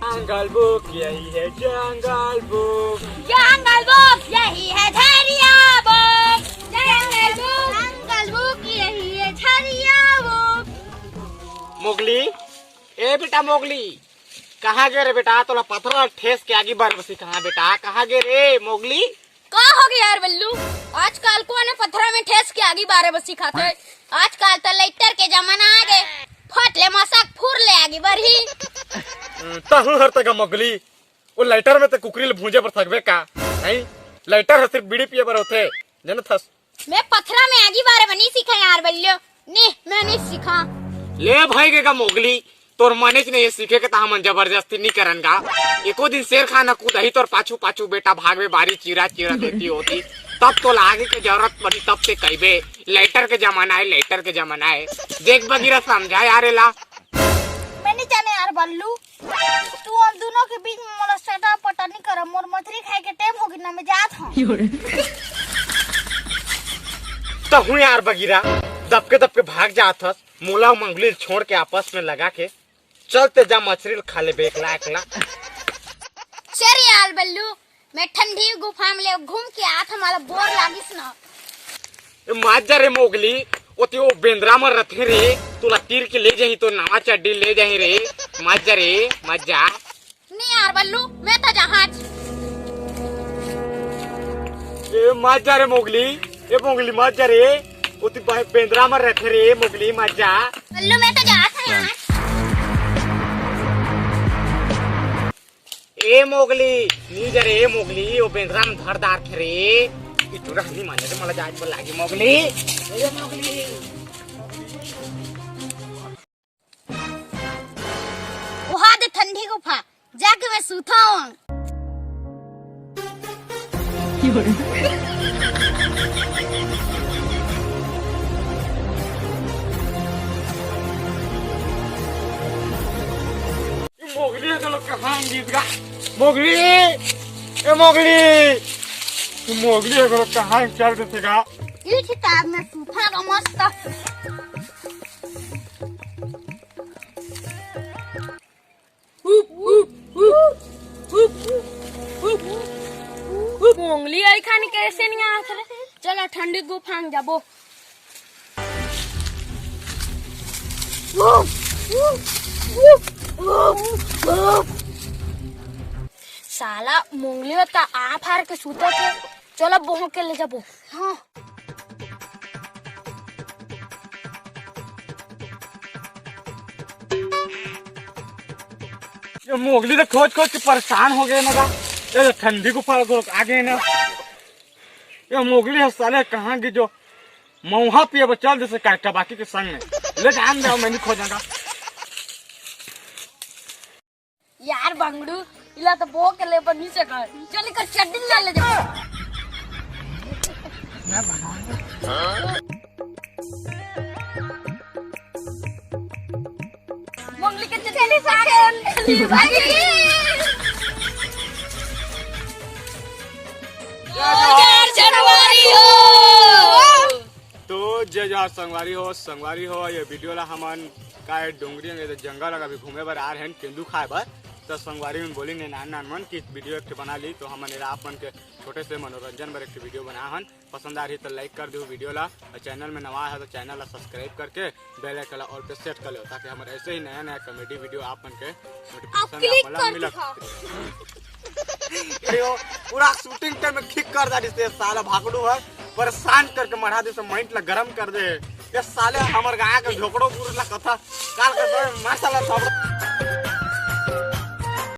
जंगल book यही है जंगल book. जंगल book यही है झरिया बुक। जंगल बुक यही है झरिया बुक। मोगली, ए बेटा मोगली, कहाँ गे रे बेटा? तोला पत्थर ठेस के आगे बार बसी कहाँ बेटा? कहाँ गे रे मोगली? का हो गया यार बल्लू? आजकल को ने पत्थरा में ठेस के आगे बारे बसी खाते। आजकल तो लाइटर के जमाना आ गए। फट ले मसाक फूर ले आगे बढ़ी। तहु हर तक मोगली, वो लाइटर में तो कुकरी ले भूंजे पर थकबे का नहीं? लाइटर है सिर्फ बीड़ी पिए पर होते जनत हस। मैं पत्थरा में आगे बारे बनी सीखा यार बल्लू। नहीं मैं नहीं सीखा। ले भाई का मोगली, तोर माने नहीं सीखे के हम जबरदस्ती नहीं करनगा। एको दिन शेर खाना कूद ही तोर पाछू पाछू बेटा भागवे बारी चीरा चीरा देती होती, तब तो आगे के जरूरत पड़ी तब से कहबे लाइटर के जमाना है, लाइटर के जमाना है। देख बगीरा समझा यार ला। मैं नहीं जाने यार बल्लू, तू हम दोनों के बीच में मोला सटा पटा नहीं कर। मोर मछली खाए के टाइम होगी ना, मैं जात हूं। तो हूँ यार बगीरा, दबके भाग जात हस। मोला मंगली छोड़ के आपस में लगा के चलते जा मछली खा ले बेकला एकला। चल यार बल्लू, मैं ठंडी गुफा में घूम के आत हमारा बोर लागिस ना। माजा रे मोगली, ओती वो बेंद्रा में रथे रे, तोला तीर के ले जाही तो नवा चड्डी ले जाही रे। माजा रे मजा नहीं यार बल्लू, मैं तो जहाज। ए माजा रे मोगली, ए मोगली मजा रे, ओती बेंद्रा में रथे रे मोगली मजा। बल्लू मैं तो जात है यार। ए मोगली नीज रे मोगली, वो बेंद्रा में धरदार थे रे। इतुरा नहीं माने तो मला जाज पर लागी मोगली। ए मोगली वहाँ दे ठंडी गुफा जाके मैं सूता हूँ। मोगली है तो लोग कहाँ गीत गा? मोगली, ए मोगली, तू मोगली है तो लोग कहाँ चल देते गा? ये किताब में सूता का मस्त। मोंगली आई खाने कैसे नहीं आ रहे? चलो ठंडी गुफा में जाबो। साला मोंगली होता आ फार के सूता थे। चलो बोह के ले जाबो। हाँ ये मोगली तो खोज खोज के परेशान हो गए ना। ये ठंडी गुफा आ गए ना। ये मोगली है साले कहाँ की जो मऊहा पिए चल जैसे काटा बाकी के संग में ले जान दे, मैं नहीं खोजागा। यार बंगड़ू इला तो बो के ले बनी से कर। चल कर चड्डी ले जा। मंगली के चली सागन भागी। जनवरी हो तो जय संगवारी हो ये वीडियो ला हमन का डोंगरी में तो जंगल अभी घूमे बर आ रहे हैं केंदू खाए बर। तो संगवारी में बोली ने नान मन की वीडियो एक बना ली तो हमन आप मन के छोटे से मनोरंजन बर एक वीडियो बना हन। पसंद आ रही तो लाइक कर दो वीडियो ला, और चैनल में नवा है तो चैनल ला सब्सक्राइब करके बेल आइकन ला ऑल पे सेट कर लो, ताकि हमारे ऐसे ही नया नया कॉमेडी वीडियो आप मन के नोटिफिकेशन मिला। पूरा शूटिंग टाइम में किक कर दा साला भागड़ू है, परेशान करके मरा दे, माइंड ला गरम कर दे। ये साले हमार गाय के झोपड़ो पूरा कथा काल के मासाला सब